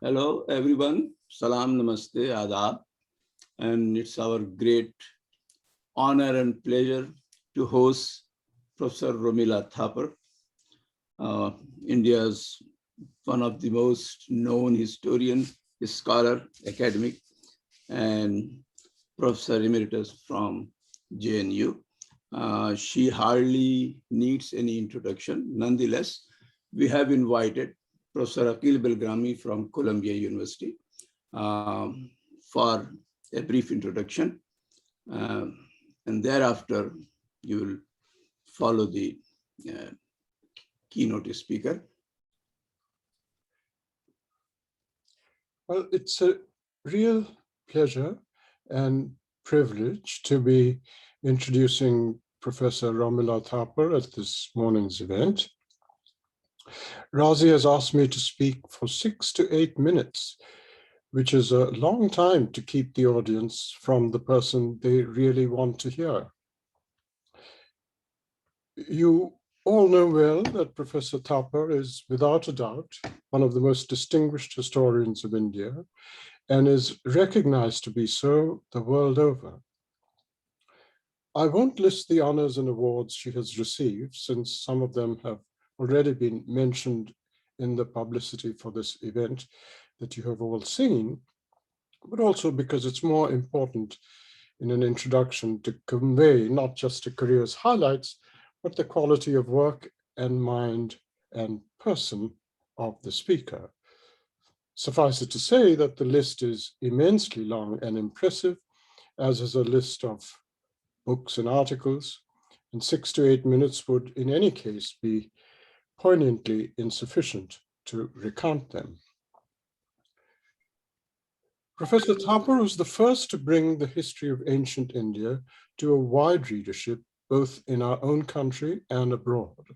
Hello, everyone. Salam, namaste, adab. And it's our great honor and pleasure to host Professor Romila Thapar, uh, India's one of the most known historian, scholar, academic, and Professor Emeritus from JNU. She hardly needs any introduction. Nonetheless, we have invited Professor Akil Belgrami from Columbia University for a brief introduction. Um, and thereafter, you will follow the uh, keynote speaker. Well, it's a real pleasure and privilege to be introducing Professor Romila Thapar at this morning's event. Razi has asked me to speak for 6 to 8 minutes, which is a long time to keep the audience from the person they really want to hear. You all know well that Professor Thapar is, without a doubt, one of the most distinguished historians of India and is recognized to be so the world over. I won't list the honors and awards she has received, since some of them have already been mentioned in the publicity for this event that you have all seen, but also because it's more important in an introduction to convey not just a career's highlights, but the quality of work and mind and person of the speaker. Suffice it to say that the list is immensely long and impressive, as is a list of books and articles, and 6 to 8 minutes would in any case be poignantly insufficient to recount them. Professor Thapar was the first to bring the history of ancient India to a wide readership, both in our own country and abroad.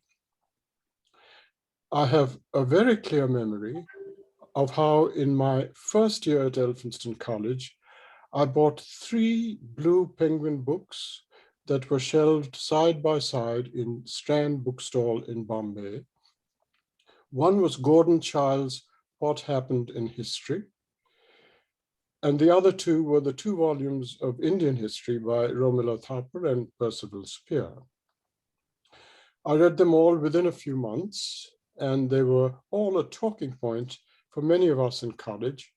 I have a very clear memory of how in my first year at Elphinstone College, I bought 3 blue penguin books that were shelved side by side in Strand Bookstall in Bombay. One was Gordon Childs' What Happened in History, and the other 2 were the 2 volumes of Indian history by Romila Thapar and Percival Spear. I read them all within a few months, and they were all a talking point for many of us in college,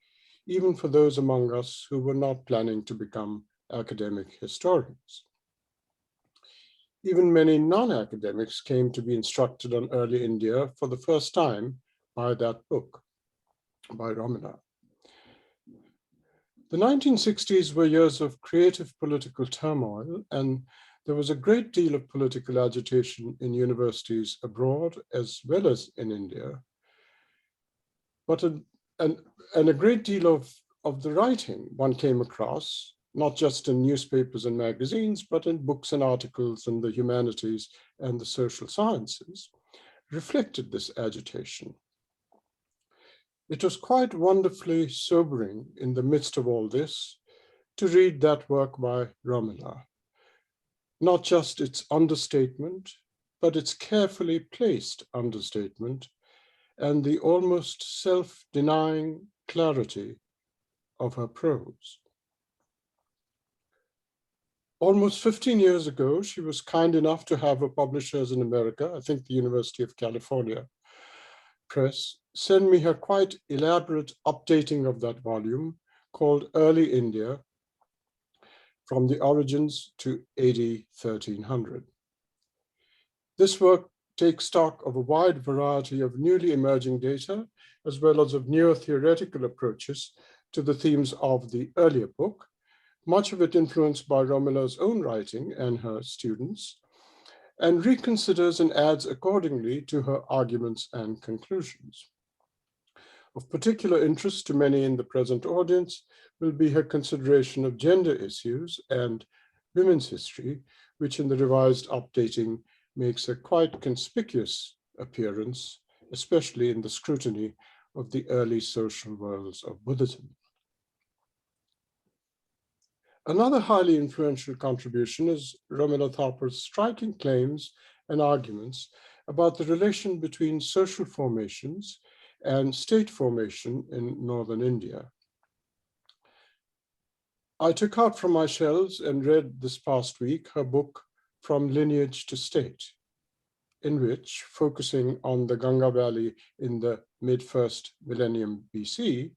even for those among us who were not planning to become academic historians. Even many non-academics came to be instructed on early India for the first time by that book, by Romila. The 1960s were years of creative political turmoil, and there was a great deal of political agitation in universities abroad as well as in India. But a great deal of the writing one came across, not just in newspapers and magazines, but in books and articles in the humanities and the social sciences, reflected this agitation. It was quite wonderfully sobering in the midst of all this to read that work by Romila. Not just its understatement, but its carefully placed understatement and the almost self-denying clarity of her prose. Almost 15 years ago, she was kind enough to have her publishers in America, I think the University of California Press, send me her quite elaborate updating of that volume called Early India, From the Origins to AD 1300. This work takes stock of a wide variety of newly emerging data, as well as of newer theoretical approaches to the themes of the earlier book, much of it influenced by Romila's own writing and her students, and reconsiders and adds accordingly to her arguments and conclusions. Of particular interest to many in the present audience will be her consideration of gender issues and women's history, which in the revised updating makes a quite conspicuous appearance, especially in the scrutiny of the early social worlds of Buddhism. Another highly influential contribution is Romila Thapar's striking claims and arguments about the relation between social formations and state formation in northern India. I took out from my shelves and read this past week her book, From Lineage to State, in which, focusing on the Ganga Valley in the mid-first millennium BC,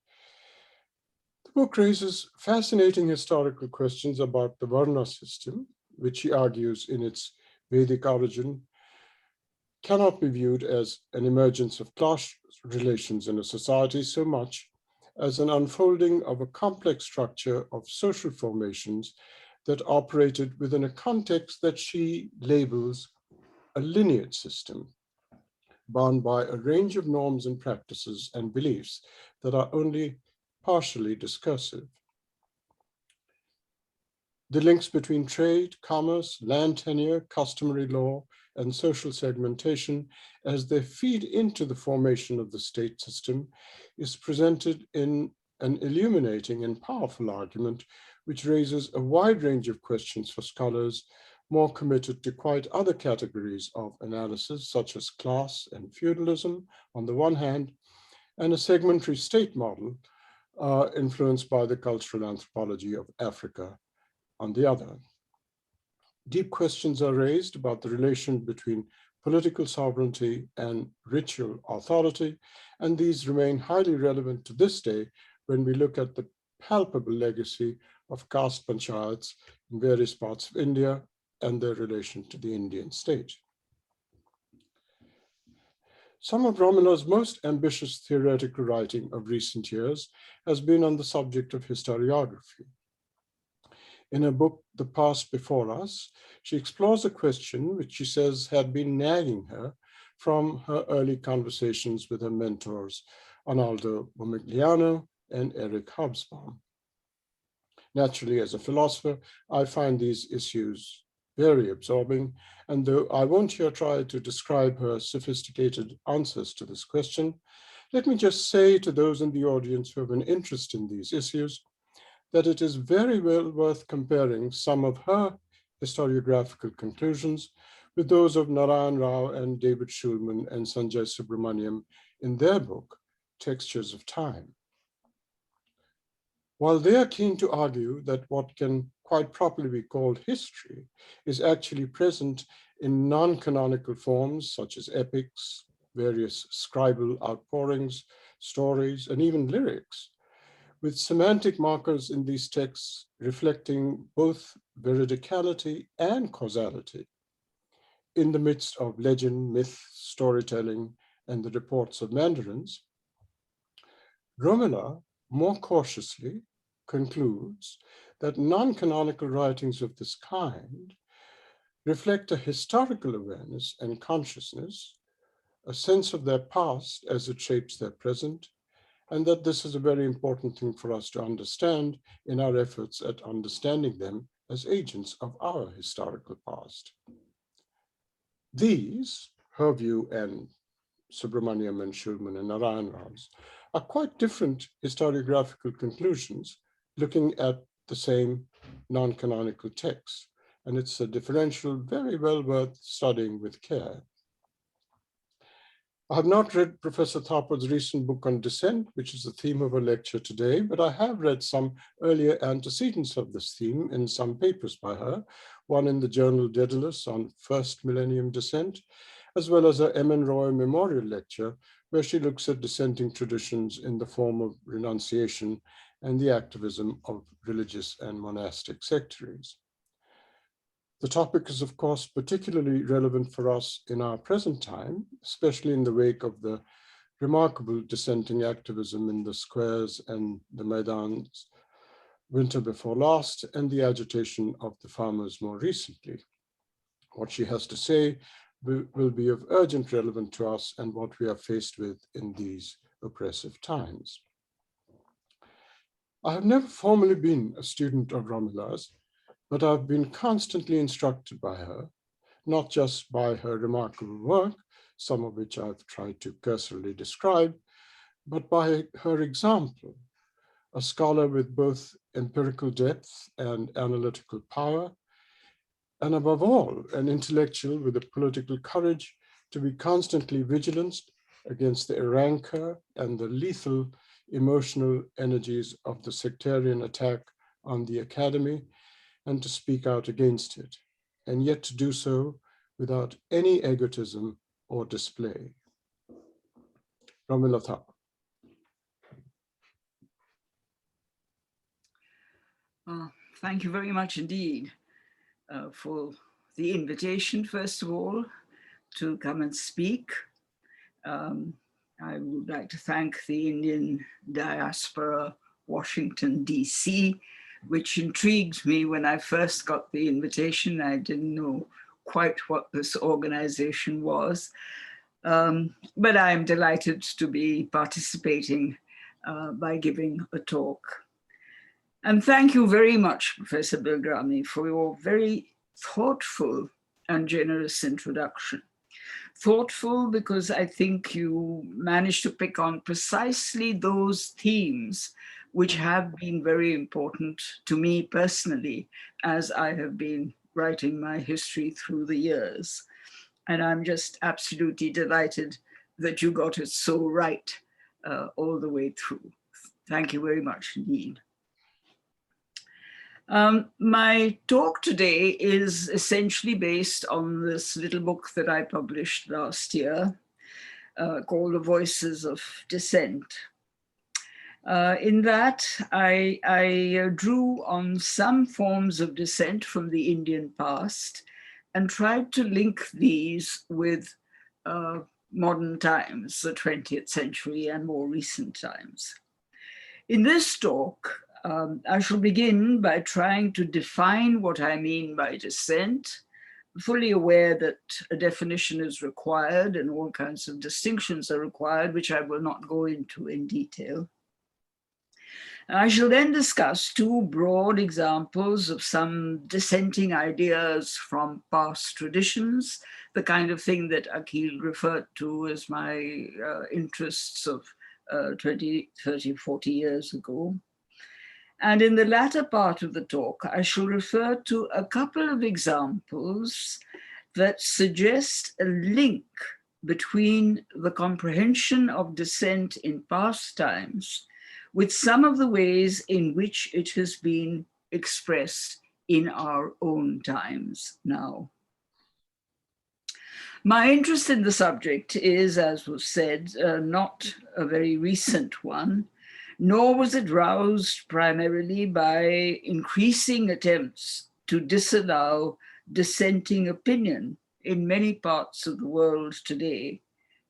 the book raises fascinating historical questions about the Varna system, which she argues in its Vedic origin cannot be viewed as an emergence of class relations in a society so much as an unfolding of a complex structure of social formations that operated within a context that she labels a lineage system, bound by a range of norms and practices and beliefs that are only partially discursive. The links between trade, commerce, land tenure, customary law, and social segmentation as they feed into the formation of the state system is presented in an illuminating and powerful argument which raises a wide range of questions for scholars more committed to quite other categories of analysis, such as class and feudalism on the one hand, and a segmentary state model influenced by the cultural anthropology of Africa on the other. Deep questions are raised about the relation between political sovereignty and ritual authority, and these remain highly relevant to this day when we look at the palpable legacy of caste panchayats in various parts of India and their relation to the Indian state. Some of Romila's most ambitious theoretical writing of recent years has been on the subject of historiography. In her book, The Past Before Us, she explores a question which she says had been nagging her from her early conversations with her mentors, Arnaldo Momigliano and Eric Hobsbawm. Naturally, as a philosopher, I find these issues very absorbing, and though I won't here try to describe her sophisticated answers to this question, let me just say to those in the audience who have an interest in these issues that it is very well worth comparing some of her historiographical conclusions with those of Narayan Rao and David Schulman and Sanjay Subramaniam in their book, Textures of Time. While they are keen to argue that what can quite properly be called history is actually present in non-canonical forms such as epics, various scribal outpourings, stories, and even lyrics, with semantic markers in these texts reflecting both veridicality and causality in the midst of legend, myth, storytelling, and the reports of mandarins, Romila more cautiously concludes that non-canonical writings of this kind reflect a historical awareness and consciousness, a sense of their past as it shapes their present, and that this is a very important thing for us to understand in our efforts at understanding them as agents of our historical past. These, her view and Subramaniam and Schulman and Narayan Rao's, are quite different historiographical conclusions looking at the same non-canonical texts, and it's a differential very well worth studying with care. I have not read Professor Thapar's recent book on Dissent, which is the theme of a lecture today, but I have read some earlier antecedents of this theme in some papers by her, one in the journal Daedalus on First Millennium Dissent, as well as a M.N. Roy Memorial Lecture, where she looks at dissenting traditions in the form of renunciation and the activism of religious and monastic sectaries. The topic is, of course, particularly relevant for us in our present time, especially in the wake of the remarkable dissenting activism in the squares and the Maidans winter before last, and the agitation of the farmers more recently. What she has to say will be of urgent relevance to us and what we are faced with in these oppressive times. I have never formally been a student of Romila's, but I've been constantly instructed by her, not just by her remarkable work, some of which I've tried to cursorily describe, but by her example, a scholar with both empirical depth and analytical power, and above all, an intellectual with the political courage to be constantly vigilant against the rancor and the lethal emotional energies of the sectarian attack on the academy, and to speak out against it, and yet to do so without any egotism or display. Romila Thapar. Thank you very much indeed for the invitation, first of all, to come and speak. I would like to thank the Indian Diaspora, Washington, DC, which intrigued me when I first got the invitation. I didn't know quite what this organization was, but I'm delighted to be participating by giving a talk. And thank you very much, Professor Bilgrami, for your very thoughtful and generous introduction. Thoughtful because I think you managed to pick on precisely those themes which have been very important to me personally as I have been writing my history through the years. And I'm just absolutely delighted that you got it so right all the way through. Thank you very much indeed. My talk today is essentially based on this little book that I published last year called The Voices of Dissent. In that, I drew on some forms of dissent from the Indian past and tried to link these with modern times, the 20th century and more recent times. In this talk, I shall begin by trying to define what I mean by dissent, fully aware that a definition is required and all kinds of distinctions are required, which I will not go into in detail. I shall then discuss two broad examples of some dissenting ideas from past traditions, the kind of thing that Akhil referred to as my interests of 20, 30, 40 years ago. And in the latter part of the talk, I shall refer to a couple of examples that suggest a link between the comprehension of dissent in past times with some of the ways in which it has been expressed in our own times now. My interest in the subject is, as was said, not a very recent one, nor was it roused primarily by increasing attempts to disallow dissenting opinion in many parts of the world today,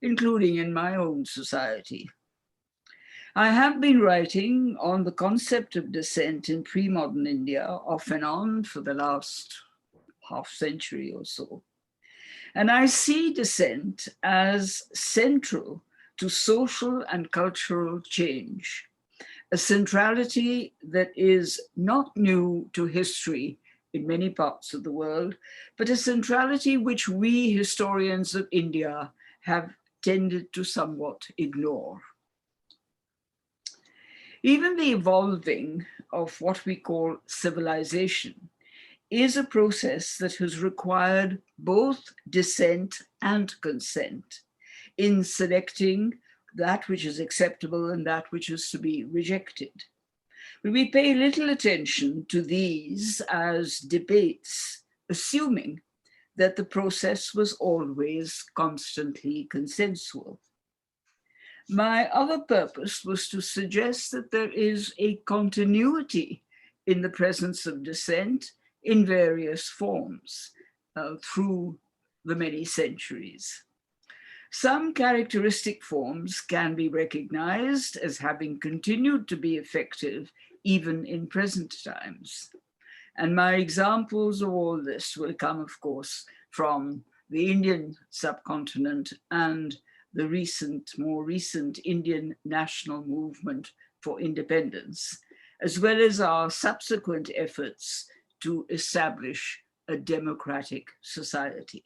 including in my own society. I have been writing on the concept of dissent in pre-modern India off and on for the last half century or so. And I see dissent as central to social and cultural change, a centrality that is not new to history in many parts of the world, but a centrality which we historians of India have tended to somewhat ignore. Even the evolving of what we call civilization is a process that has required both dissent and consent in selecting that which is acceptable and that which is to be rejected. But we pay little attention to these as debates, assuming that the process was always constantly consensual. My other purpose was to suggest that there is a continuity in the presence of dissent in various forms through the many centuries. Some characteristic forms can be recognized as having continued to be effective even in present times. And my examples of all this will come, of course, from the Indian subcontinent and the more recent Indian national movement for independence, as well as our subsequent efforts to establish a democratic society.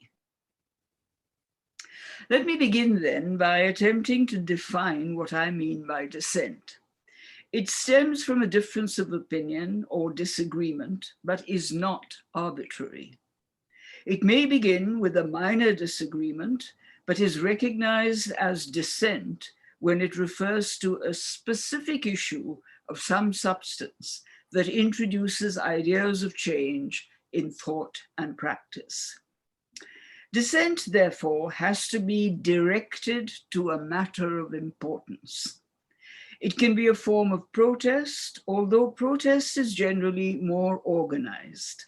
Let me begin then by attempting to define what I mean by dissent. It stems from a difference of opinion or disagreement, but is not arbitrary. It may begin with a minor disagreement, but is recognized as dissent when it refers to a specific issue of some substance that introduces ideas of change in thought and practice. Dissent, therefore, has to be directed to a matter of importance. It can be a form of protest, although protest is generally more organized.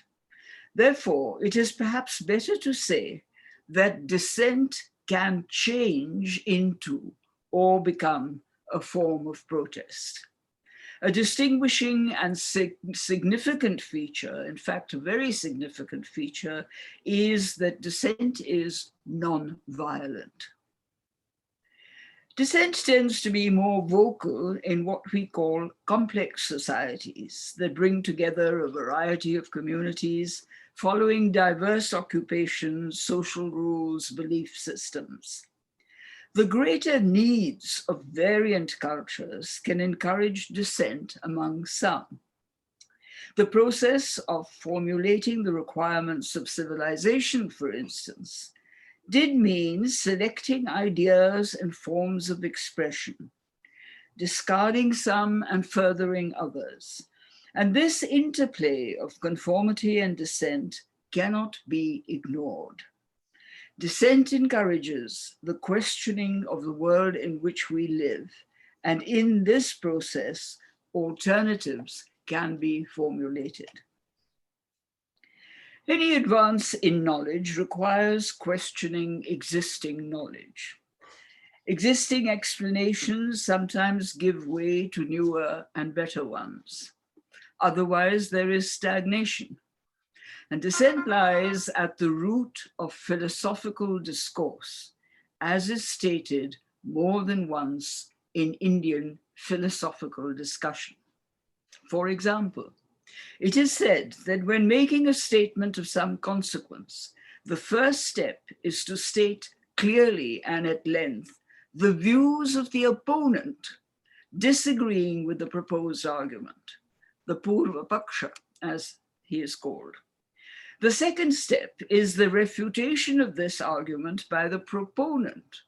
Therefore, it is perhaps better to say that dissent can change into or become a form of protest. A distinguishing and significant feature, in fact, a very significant feature, is that dissent is non-violent. Dissent tends to be more vocal in what we call complex societies that bring together a variety of communities following diverse occupations, social rules, belief systems. The greater needs of variant cultures can encourage dissent among some. The process of formulating the requirements of civilization, for instance, did mean selecting ideas and forms of expression, discarding some and furthering others. And this interplay of conformity and dissent cannot be ignored. Dissent encourages the questioning of the world in which we live, and in this process, alternatives can be formulated. Any advance in knowledge requires questioning existing knowledge. Existing explanations sometimes give way to newer and better ones. Otherwise, there is stagnation. And dissent lies at the root of philosophical discourse, as is stated more than once in Indian philosophical discussion. For example, it is said that when making a statement of some consequence, the first step is to state clearly and at length the views of the opponent disagreeing with the proposed argument, the Purva Paksha, as he is called. The second step is the refutation of this argument by the proponent,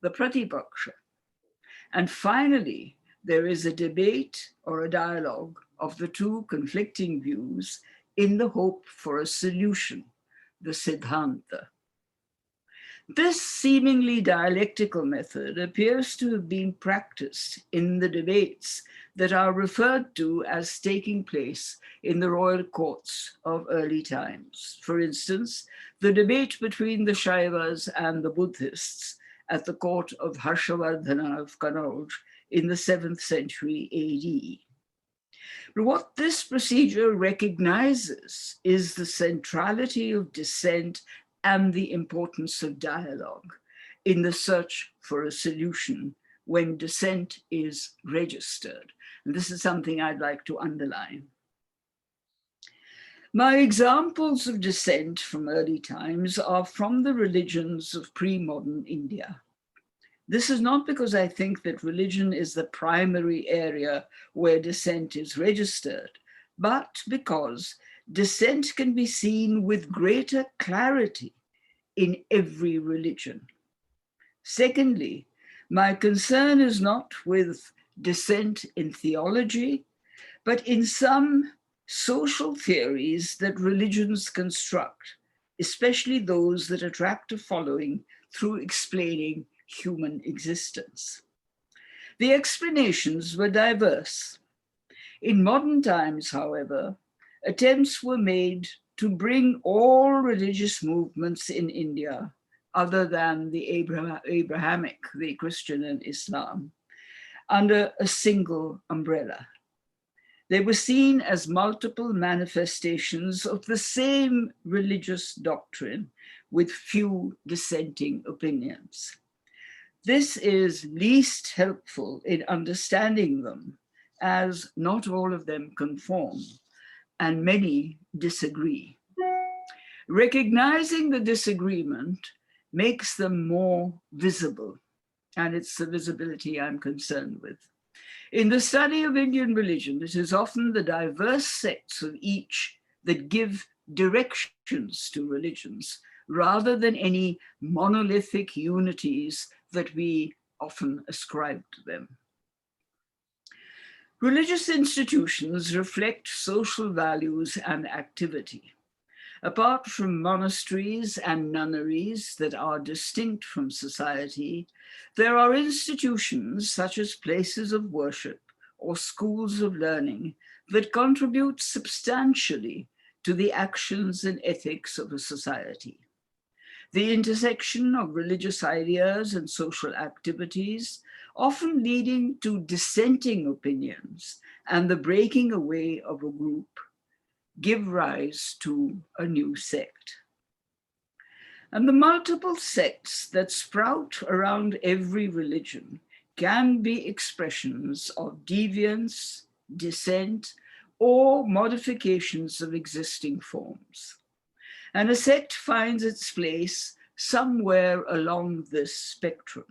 the Pratipaksha. And finally, there is a debate or a dialogue of the two conflicting views in the hope for a solution, the Siddhanta. This seemingly dialectical method appears to have been practiced in the debates that are referred to as taking place in the royal courts of early times. For instance, the debate between the Shaivas and the Buddhists at the court of Harshavardhana of Kannauj in the 7th century AD. But what this procedure recognizes is the centrality of dissent and the importance of dialogue in the search for a solution when dissent is registered. And this is something I'd like to underline. My examples of dissent from early times are from the religions of pre-modern India. This is not because I think that religion is the primary area where dissent is registered, but because dissent can be seen with greater clarity in every religion. Secondly, my concern is not with dissent in theology, but in some social theories that religions construct, especially those that attract a following through explaining human existence. The explanations were diverse. In modern times, however, attempts were made to bring all religious movements in India, other than the Abrahamic, the Christian and Islam, under a single umbrella. They were seen as multiple manifestations of the same religious doctrine with few dissenting opinions. This is least helpful in understanding them, as not all of them conform, and many disagree. Recognizing the disagreement makes them more visible, and it's the visibility I'm concerned with. In the study of Indian religion, it is often the diverse sects of each that give directions to religions rather than any monolithic unities that we often ascribe to them. Religious institutions reflect social values and activity. Apart from monasteries and nunneries that are distinct from society, there are institutions such as places of worship or schools of learning that contribute substantially to the actions and ethics of a society. The intersection of religious ideas and social activities, often leading to dissenting opinions and the breaking away of a group, give rise to a new sect. And the multiple sects that sprout around every religion can be expressions of deviance, dissent, or modifications of existing forms. And a sect finds its place somewhere along this spectrum.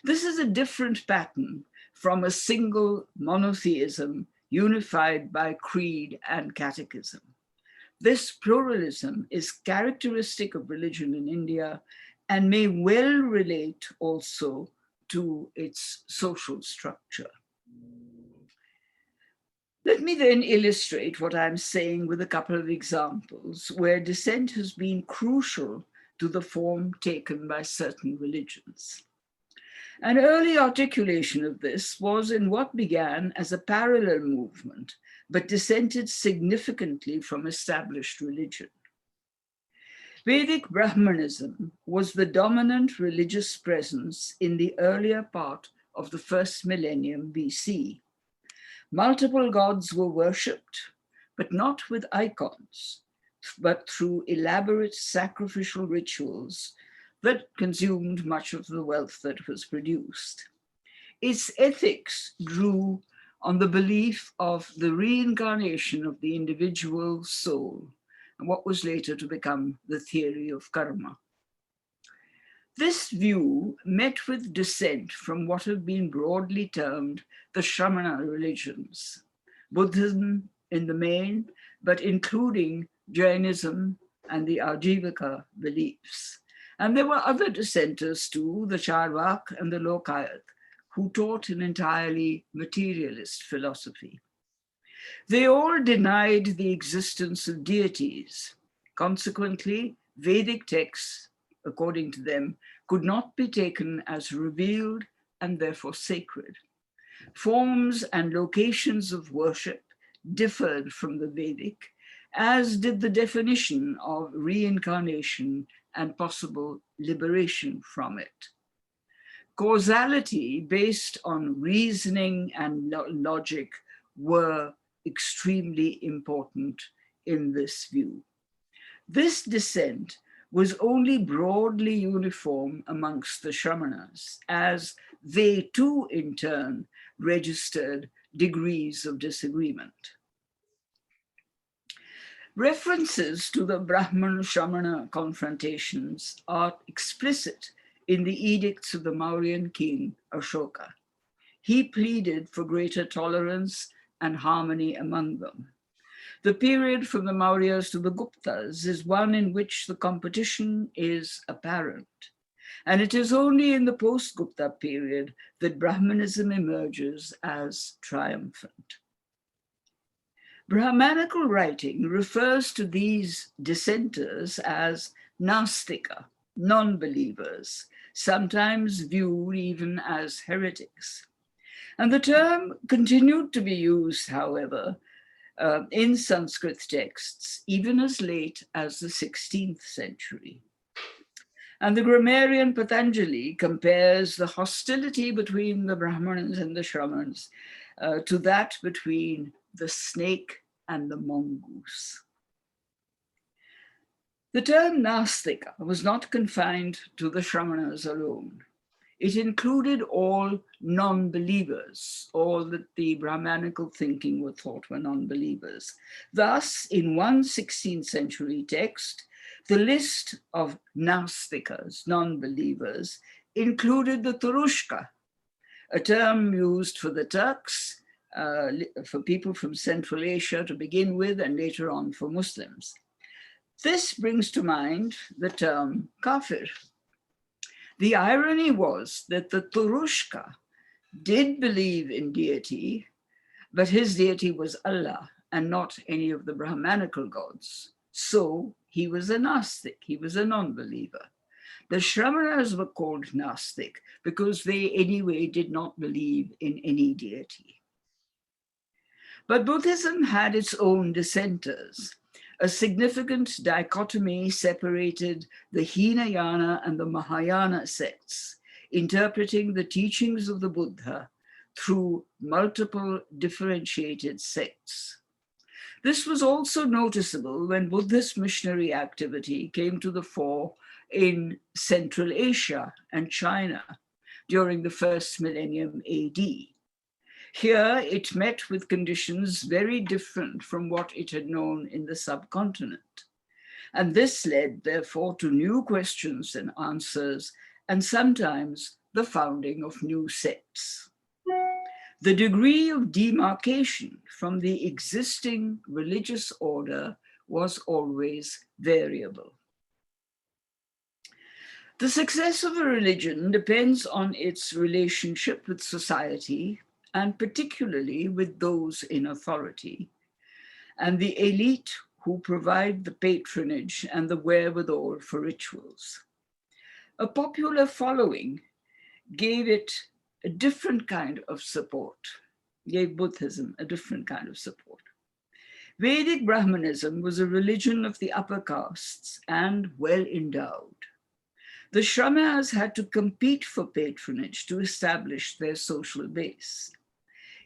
This is a different pattern from a single monotheism unified by creed and catechism. This pluralism is characteristic of religion in India and may well relate also to its social structure. Let me then illustrate what I'm saying with a couple of examples where dissent has been crucial to the form taken by certain religions. An early articulation of this was in what began as a parallel movement, but dissented significantly from established religion. Vedic Brahmanism was the dominant religious presence in the earlier part of the first millennium BC. Multiple gods were worshipped, but not with icons, but through elaborate sacrificial rituals that consumed much of the wealth that was produced. Its ethics drew on the belief of the reincarnation of the individual soul, and what was later to become the theory of karma. This view met with dissent from what have been broadly termed the Shramana religions, Buddhism in the main, but including Jainism and the Ajivika beliefs. And there were other dissenters too, the Charvak and the Lokayat, who taught an entirely materialist philosophy. They all denied the existence of deities. Consequently, Vedic texts, according to them, could not be taken as revealed and therefore sacred. Forms and locations of worship differed from the Vedic, as did the definition of reincarnation and possible liberation from it. Causality based on reasoning and logic were extremely important in this view. This dissent was only broadly uniform amongst the Shramanas, as they too in turn registered degrees of disagreement. References to the Brahman-Shramana confrontations are explicit in the edicts of the Mauryan king Ashoka. He pleaded for greater tolerance and harmony among them. The period from the Mauryas to the Guptas is one in which the competition is apparent. And it is only in the post-Gupta period that Brahmanism emerges as triumphant. Brahmanical writing refers to these dissenters as Nastika, non-believers, sometimes viewed even as heretics. And the term continued to be used, however, in Sanskrit texts, even as late as the 16th century. And the grammarian Patanjali compares the hostility between the Brahmanas and the Shramans to that between the snake and the mongoose. The term Nastika was not confined to the Shramanas alone. It included all non-believers, all that the Brahmanical thinking were thought were non-believers. Thus, in one 16th century text, the list of Nastikas, non-believers, included the Turushka, a term used for the Turks, for people from Central Asia to begin with, and later on for Muslims. This brings to mind the term kafir. The irony was that the Turushka did believe in deity, but his deity was Allah and not any of the Brahmanical gods. So he was a Gnostic, he was a non-believer. The Shramanas were called Gnostic because they anyway did not believe in any deity. But Buddhism had its own dissenters. A significant dichotomy separated the Hinayana and the Mahayana sects, interpreting the teachings of the Buddha through multiple differentiated sects. This was also noticeable when Buddhist missionary activity came to the fore in Central Asia and China during the first millennium AD. Here, it met with conditions very different from what it had known in the subcontinent. And this led, therefore, to new questions and answers, and sometimes the founding of new sects. The degree of demarcation from the existing religious order was always variable. The success of a religion depends on its relationship with society, and particularly with those in authority, and the elite who provide the patronage and the wherewithal for rituals. A popular following gave it a different kind of support, gave Buddhism a different kind of support. Vedic Brahmanism was a religion of the upper castes and well endowed. The Shramanas had to compete for patronage to establish their social base.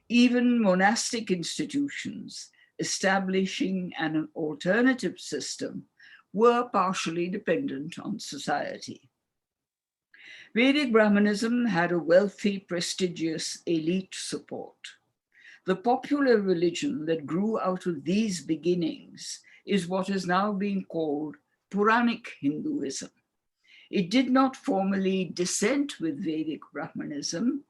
Even monastic institutions establishing an alternative system were partially dependent on society. Vedic Brahmanism had a wealthy, prestigious elite support. The popular religion that grew out of these beginnings is what is now being called Puranic Hinduism. It did not formally dissent with Vedic Brahmanism,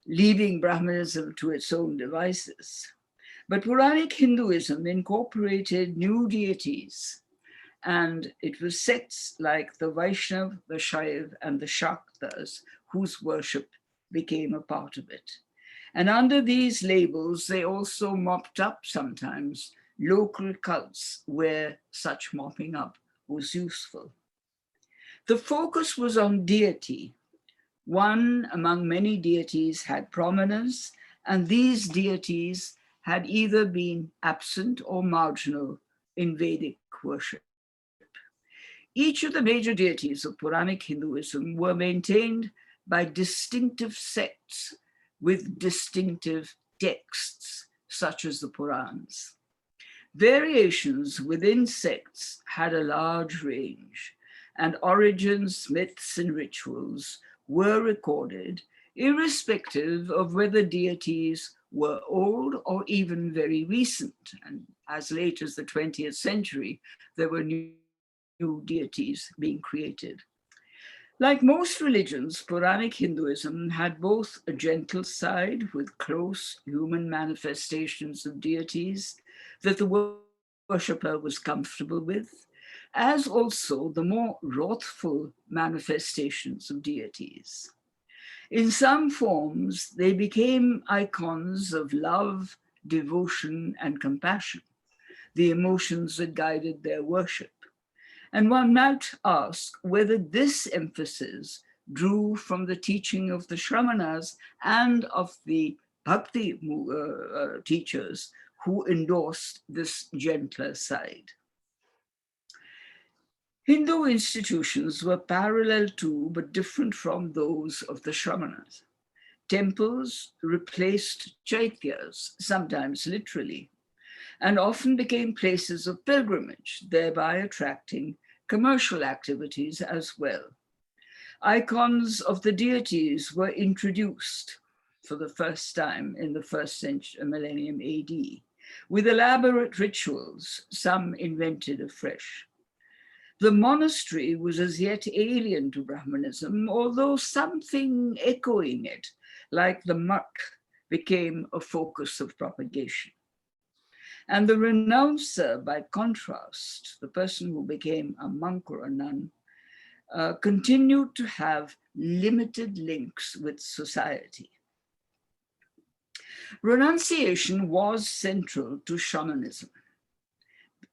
leaving Brahmanism to its own devices. But Puranic Hinduism incorporated new deities, and it was sects like the Vaishnav, the Shaiv, and the Shaktas whose worship became a part of it. And under these labels, they also mopped up sometimes local cults where such mopping up was useful. The focus was on deity. One among many deities had prominence, and these deities had either been absent or marginal in Vedic worship. Each of the major deities of Puranic Hinduism were maintained by distinctive sects with distinctive texts, such as the Purans. Variations within sects had a large range, and origins, myths, and rituals were recorded, irrespective of whether deities were old or even very recent. And as late as the 20th century, there were new deities being created. Like most religions, Puranic Hinduism had both a gentle side with close human manifestations of deities that the worshipper was comfortable with, as also the more wrathful manifestations of deities. In some forms, they became icons of love, devotion, and compassion, the emotions that guided their worship. And one might ask whether this emphasis drew from the teaching of the Shramanas and of the Bhakti teachers who endorsed this gentler side. Hindu institutions were parallel to, but different from, those of the Shramanas. Temples replaced chaityas, sometimes literally, and often became places of pilgrimage, thereby attracting commercial activities as well. Icons of the deities were introduced for the first time in the first century, millennium AD, with elaborate rituals, some invented afresh. The monastery was as yet alien to Brahmanism, although something echoing it, like the mutt, became a focus of propagation. And the renouncer, by contrast, the person who became a monk or a nun, continued to have limited links with society. Renunciation was central to shamanism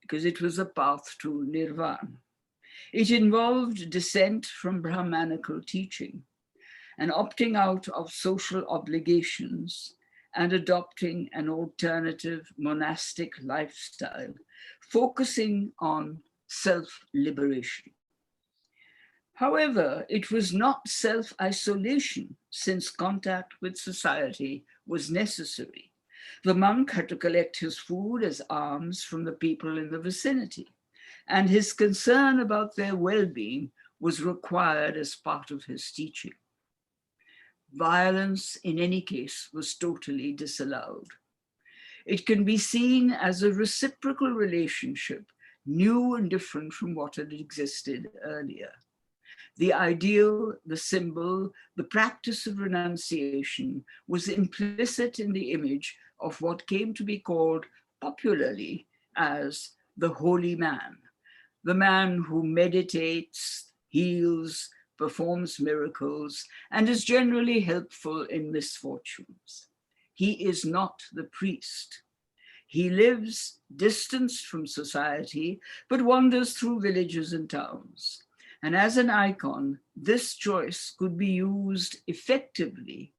because it was a path to nirvana. It involved dissent from Brahmanical teaching and opting out of social obligations and adopting an alternative monastic lifestyle, focusing on self-liberation. However, it was not self-isolation, since contact with society was necessary. The monk had to collect his food as alms from the people in the vicinity, and his concern about their well-being was required as part of his teaching. Violence, in any case, was totally disallowed. It can be seen as a reciprocal relationship, new and different from what had existed earlier. The ideal, the symbol, the practice of renunciation was implicit in the image of what came to be called popularly as the holy man, the man who meditates, heals, performs miracles, and is generally helpful in misfortunes. He is not the priest. He lives distanced from society, but wanders through villages and towns. And as an icon, this choice could be used effectively,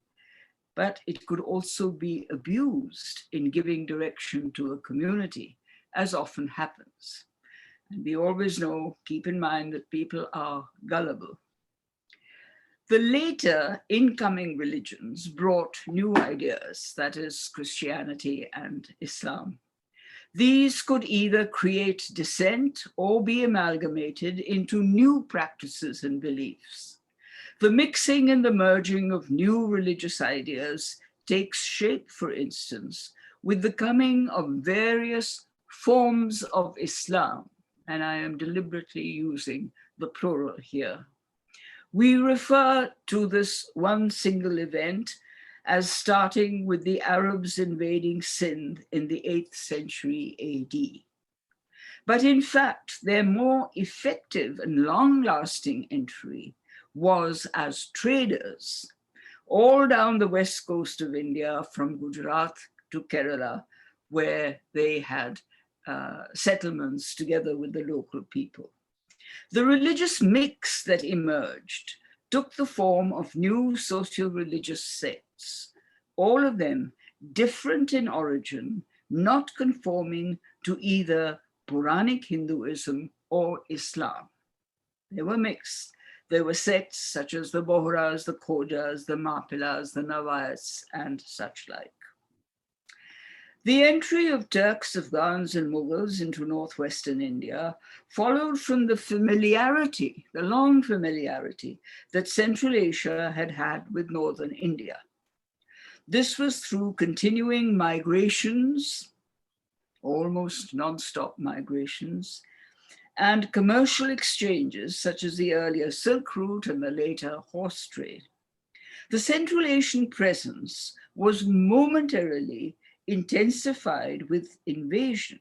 but it could also be abused in giving direction to a community, as often happens. And we always know, keep in mind that people are gullible. The later incoming religions brought new ideas, that is Christianity and Islam. These could either create dissent or be amalgamated into new practices and beliefs. The mixing and the merging of new religious ideas takes shape, for instance, with the coming of various forms of Islam, and I am deliberately using the plural here. We refer to this one single event as starting with the Arabs invading Sindh in the 8th century AD. But in fact, their more effective and long-lasting entry was as traders all down the west coast of India, from Gujarat to Kerala, where they had settlements together with the local people. The religious mix that emerged took the form of new socio-religious sects, all of them different in origin, not conforming to either Puranic Hinduism or Islam. They were mixed. There were sects such as the Bohras, the Khojas, the Mapilas, the Nawais, and such like. The entry of Turks, Afghans, and Mughals into northwestern India followed from the familiarity, the long familiarity that Central Asia had had with northern India. This was through continuing migrations, almost non-stop migrations, and commercial exchanges such as the earlier Silk Route and the later horse trade. The Central Asian presence was momentarily intensified with invasion,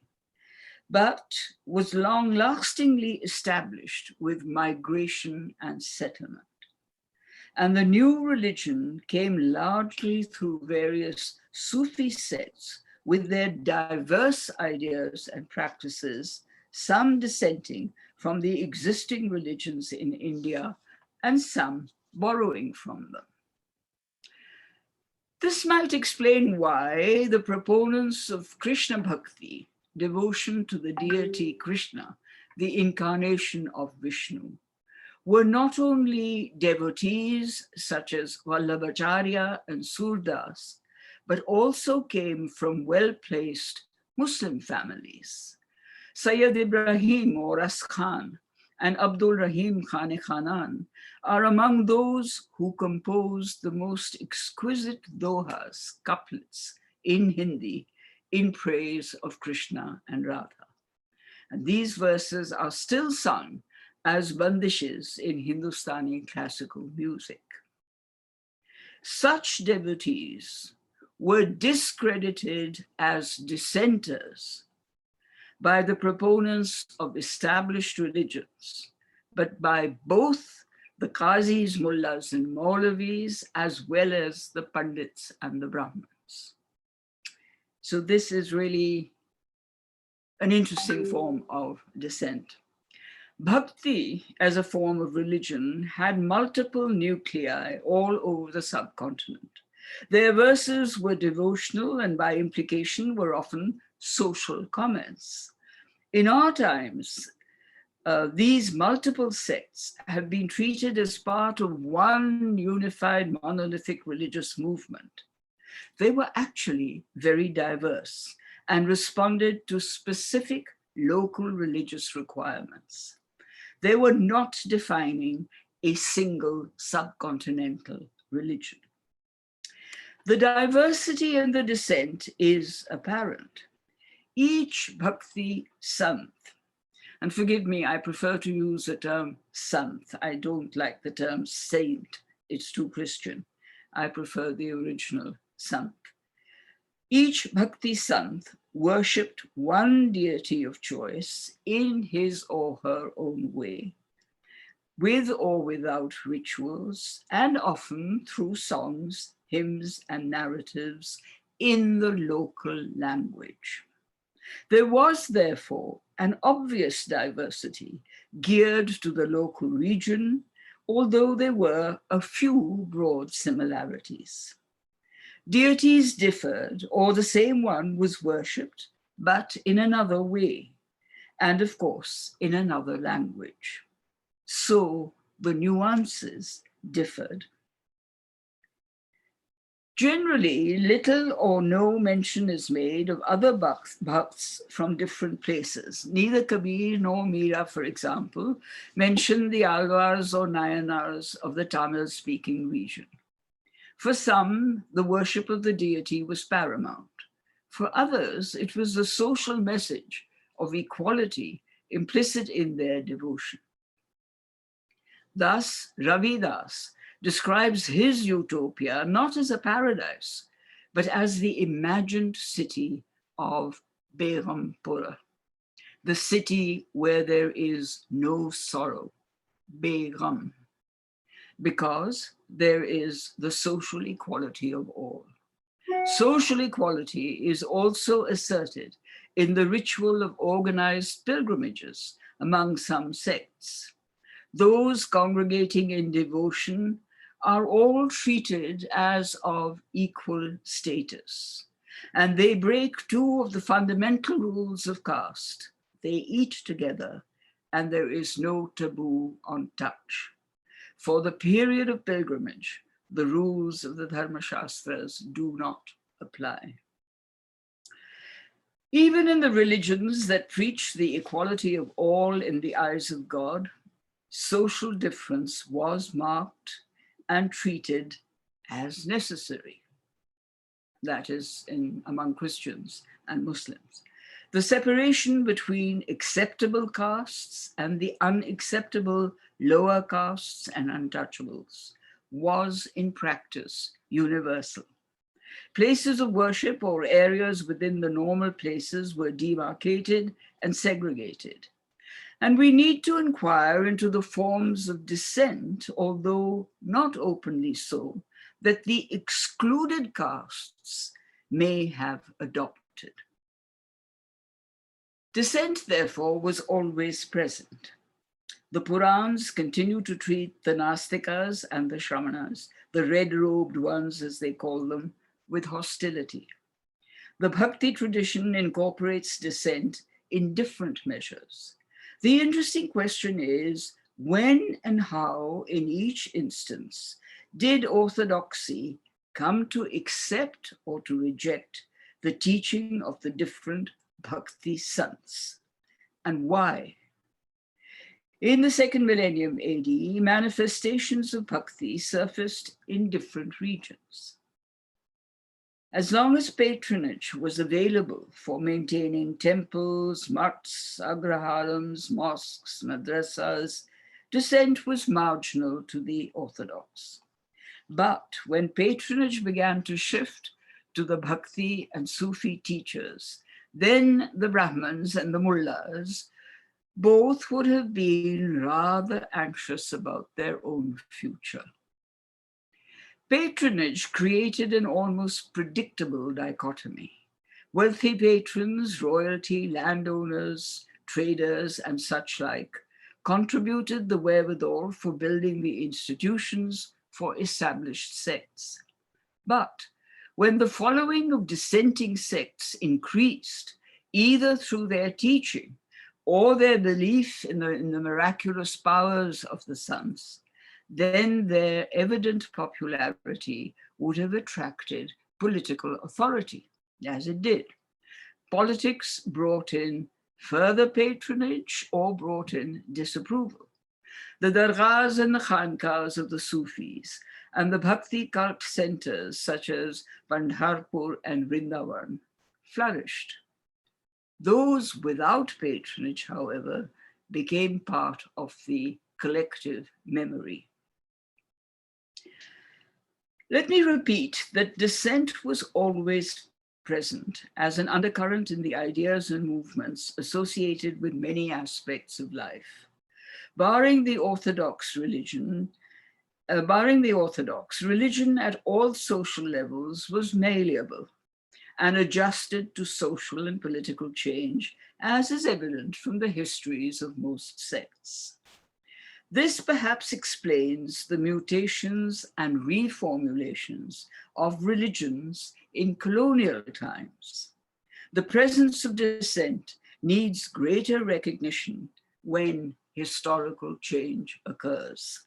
but was long-lastingly established with migration and settlement. And the new religion came largely through various Sufi sects with their diverse ideas and practices, some dissenting from the existing religions in India and some borrowing from them. This might explain why the proponents of Krishna Bhakti, devotion to the deity Krishna, the incarnation of Vishnu, were not only devotees such as Vallabhacharya and Surdas, but also came from well-placed Muslim families. Sayyid Ibrahim or As Khan and Abdul Rahim Khan-e-Khanan are among those who composed the most exquisite dohas, couplets in Hindi in praise of Krishna and Radha. And these verses are still sung as bandishes in Hindustani classical music. Such devotees were discredited as dissenters by the proponents of established religions, but by both the Qazis, Mullahs, and Maulavis, as well as the Pandits and the Brahmins. So this is really an interesting form of dissent. Bhakti, as a form of religion, had multiple nuclei all over the subcontinent. Their verses were devotional and by implication were often social comments. In our times, these multiple sects have been treated as part of one unified monolithic religious movement. They were actually very diverse and responded to specific local religious requirements. They were not defining a single subcontinental religion. The diversity in the dissent is apparent. Each Bhakti Sant, and forgive me, I prefer to use the term Sant. I don't like the term saint. It's too Christian. I prefer the original Sant. Each Bhakti Sant worshipped one deity of choice in his or her own way, with or without rituals, and often through songs, hymns, and narratives in the local language. There was, therefore, an obvious diversity geared to the local region, although there were a few broad similarities. Deities differed, or the same one was worshipped, but in another way, and of course, in another language. So the nuances differed. Generally, little or no mention is made of other bhakts from different places. Neither Kabir nor Mira, for example, mention the Alvars or Nayanars of the Tamil-speaking region. For some, the worship of the deity was paramount. For others, it was the social message of equality implicit in their devotion. Thus, Ravidas describes his utopia not as a paradise, but as the imagined city of Behrampura, the city where there is no sorrow, Behram, because there is the social equality of all. Social equality is also asserted in the ritual of organized pilgrimages among some sects. Those congregating in devotion are all treated as of equal status, and they break two of the fundamental rules of caste. They eat together, and there is no taboo on touch. For the period of pilgrimage, the rules of the Dharma Shastras do not apply. Even in the religions that preach the equality of all in the eyes of God, social difference was marked and treated as necessary. That is among Christians and Muslims. The separation between acceptable castes and the unacceptable lower castes and untouchables was in practice universal. Places of worship or areas within the normal places were demarcated and segregated. And we need to inquire into the forms of dissent, although not openly so, that the excluded castes may have adopted. Dissent, therefore, was always present. The Purans continue to treat the Nastikas and the Shramanas, the red-robed ones as they call them, with hostility. The Bhakti tradition incorporates dissent in different measures. The interesting question is, when and how, in each instance, did orthodoxy come to accept or to reject the teaching of the different Bhakti sants, and why? In the second millennium AD, manifestations of Bhakti surfaced in different regions. As long as patronage was available for maintaining temples, mats, agrahalams, mosques, madrasas, dissent was marginal to the orthodox. But when patronage began to shift to the Bhakti and Sufi teachers, then the Brahmins and the mullahs, both would have been rather anxious about their own future. Patronage created an almost predictable dichotomy. Wealthy patrons, royalty, landowners, traders, and such like contributed the wherewithal for building the institutions for established sects. But when the following of dissenting sects increased, either through their teaching or their belief in the miraculous powers of the sons, then their evident popularity would have attracted political authority, as it did. Politics brought in further patronage or brought in disapproval. The dargahs and the khanqahs of the Sufis and the Bhakti cult centers such as Pandharpur and Vrindavan flourished. Those without patronage, however, became part of the collective memory. Let me repeat that dissent was always present as an undercurrent in the ideas and movements associated with many aspects of life. Barring the Orthodox religion at all social levels was malleable and adjusted to social and political change, as is evident from the histories of most sects. This perhaps explains the mutations and reformulations of religions in colonial times. The presence of dissent needs greater recognition when historical change occurs.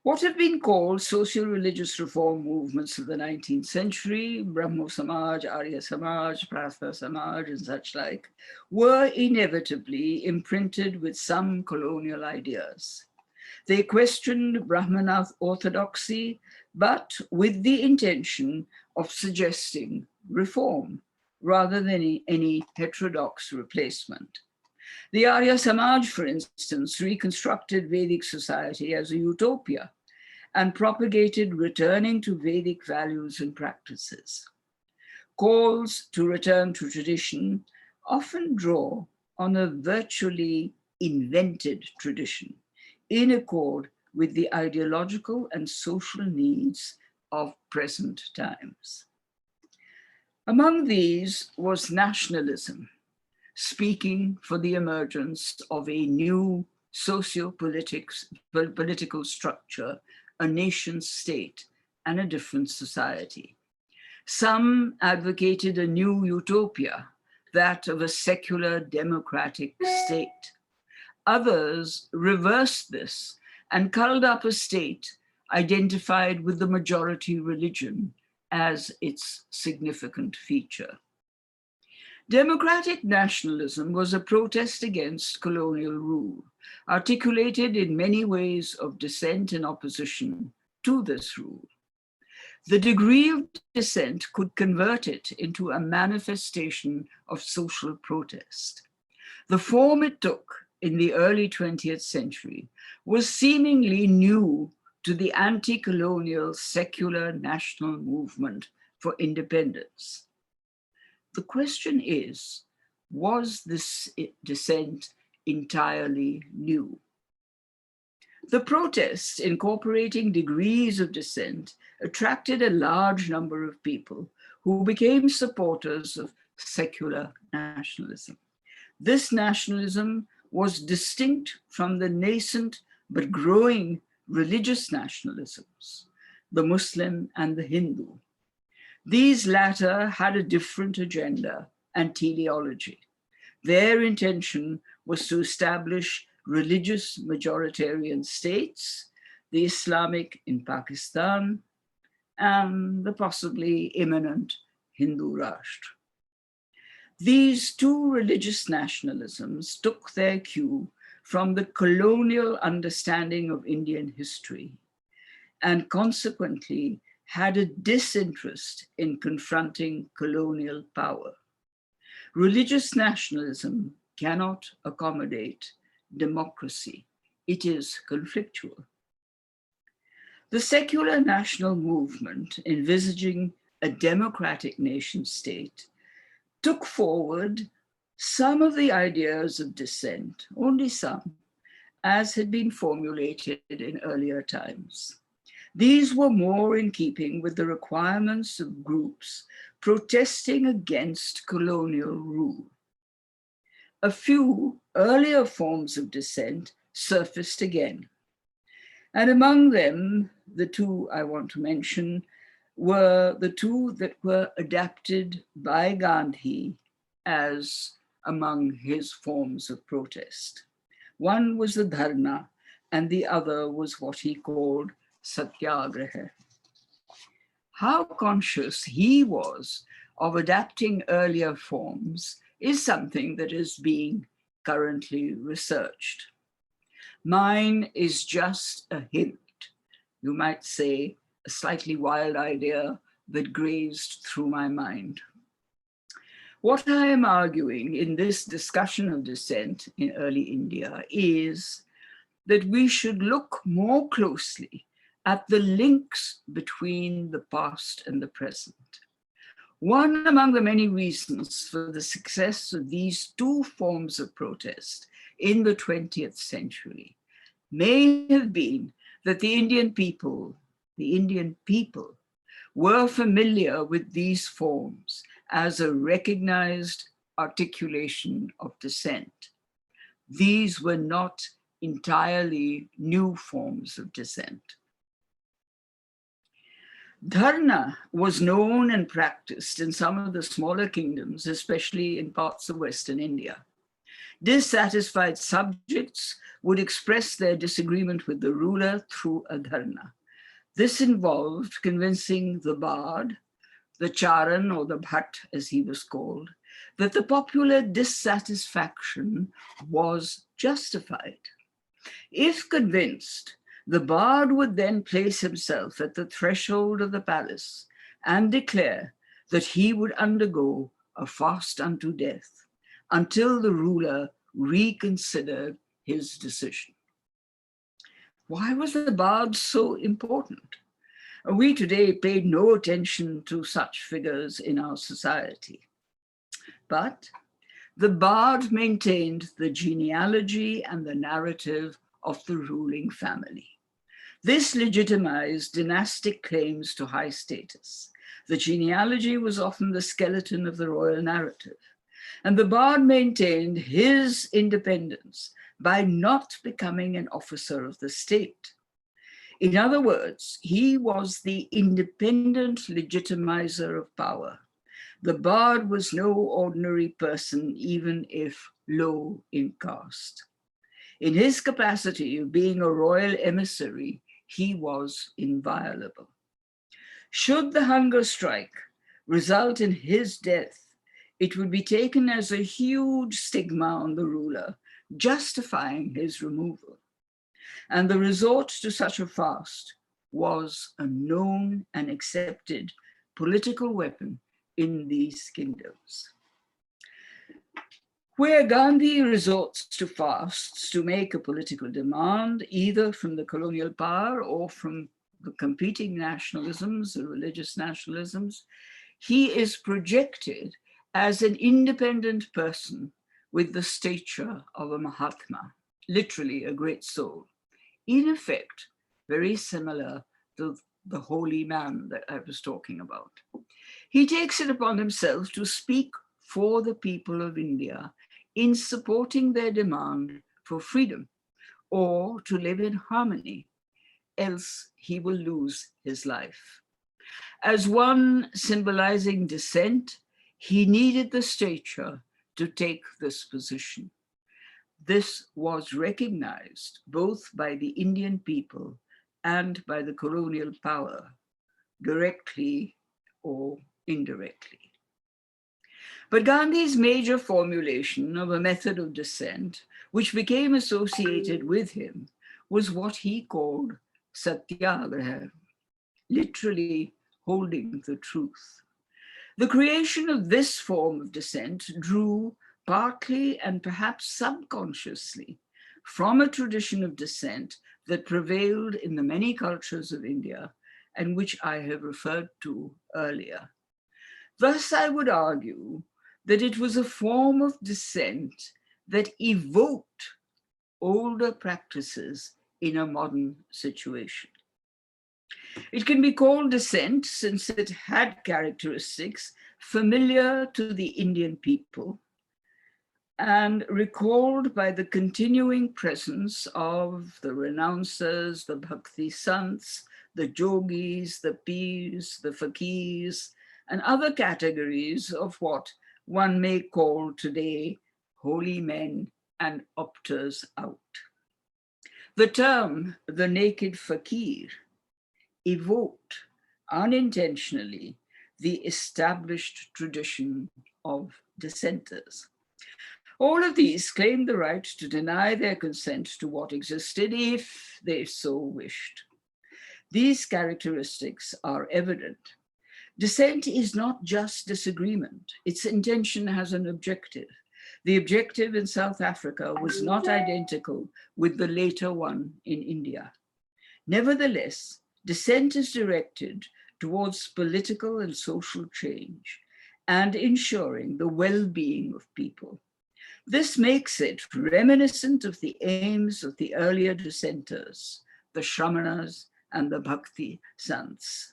What have been called socio-religious reform movements of the 19th century, Brahmo Samaj, Arya Samaj, Prartha Samaj, and such like, were inevitably imprinted with some colonial ideas. They questioned Brahmana orthodoxy, but with the intention of suggesting reform rather than any heterodox replacement. The Arya Samaj, for instance, reconstructed Vedic society as a utopia and propagated returning to Vedic values and practices. Calls to return to tradition often draw on a virtually invented tradition in accord with the ideological and social needs of present times. Among these was nationalism, speaking for the emergence of a new socio-political structure, a nation state, and a different society. Some advocated a new utopia, that of a secular democratic state. Others reversed this and culled up a state identified with the majority religion as its significant feature. Democratic nationalism was a protest against colonial rule, articulated in many ways of dissent and opposition to this rule. The degree of dissent could convert it into a manifestation of social protest. The form it took in the early 20th century was seemingly new to the anti-colonial secular national movement for independence. The question is, was this dissent entirely new? The protests incorporating degrees of dissent attracted a large number of people who became supporters of secular nationalism. This nationalism was distinct from the nascent but growing religious nationalisms, the Muslim and the Hindu. These latter had a different agenda and teleology. Their intention was to establish religious majoritarian states, the Islamic in Pakistan, and the possibly imminent Hindu Rashtra. These two religious nationalisms took their cue from the colonial understanding of Indian history and consequently had a disinterest in confronting colonial power. Religious nationalism cannot accommodate democracy. It is conflictual. The secular national movement envisaging a democratic nation state, took forward some of the ideas of dissent, only some, as had been formulated in earlier times. These were more in keeping with the requirements of groups protesting against colonial rule. A few earlier forms of dissent surfaced again. And among them, the two I want to mention were the two that were adapted by Gandhi as among his forms of protest. One was the dharna, and the other was what he called satyagraha. How conscious he was of adapting earlier forms is something that is being currently researched. Mine is just a hint, you might say, a slightly wild idea that grazed through my mind. What I am arguing in this discussion of dissent in early India is that we should look more closely at the links between the past and the present. One among the many reasons for the success of these two forms of protest in the 20th century may have been that the Indian people were familiar with these forms as a recognized articulation of dissent. These were not entirely new forms of dissent. Dharna was known and practiced in some of the smaller kingdoms, especially in parts of Western India. Dissatisfied subjects would express their disagreement with the ruler through a dharna. This involved convincing the bard, the charan or the bhat as he was called, that the popular dissatisfaction was justified. If convinced, the bard would then place himself at the threshold of the palace and declare that he would undergo a fast unto death until the ruler reconsidered his decision. Why was the bard so important? We today paid no attention to such figures in our society. But the bard maintained the genealogy and the narrative of the ruling family. This legitimized dynastic claims to high status. The genealogy was often the skeleton of the royal narrative. And the bard maintained his independence by not becoming an officer of the state. In other words, he was the independent legitimizer of power. The bard was no ordinary person, even if low in caste. In his capacity of being a royal emissary, he was inviolable. Should the hunger strike result in his death, it would be taken as a huge stigma on the ruler, justifying his removal. And the resort to such a fast was a known and accepted political weapon in these kingdoms. Where Gandhi resorts to fasts to make a political demand, either from the colonial power or from the competing nationalisms, the religious nationalisms, he is projected as an independent person with the stature of a Mahatma, literally a great soul. In effect, very similar to the holy man that I was talking about. He takes it upon himself to speak for the people of India in supporting their demand for freedom or to live in harmony, else he will lose his life. As one symbolizing dissent, he needed the stature to take this position. This was recognized both by the Indian people and by the colonial power, directly or indirectly. But Gandhi's major formulation of a method of dissent, which became associated with him, was what he called satyagraha, literally holding the truth. The creation of this form of dissent drew partly and perhaps subconsciously from a tradition of dissent that prevailed in the many cultures of India and which I have referred to earlier. Thus, I would argue that it was a form of dissent that evoked older practices in a modern situation. It can be called dissent since it had characteristics familiar to the Indian people and recalled by the continuing presence of the renouncers, the bhakti sants, the yogis, the peers, the fakirs, and other categories of what one may call today holy men and opters out. The term, the naked fakir, evoked unintentionally the established tradition of dissenters. All of these claimed the right to deny their consent to what existed if they so wished. These characteristics are evident. Dissent is not just disagreement. Its intention has an objective. The objective in South Africa was not identical with the later one in India. Nevertheless, dissent is directed towards political and social change and ensuring the well-being of people. This makes it reminiscent of the aims of the earlier dissenters, the Shramanas and the Bhakti Sants.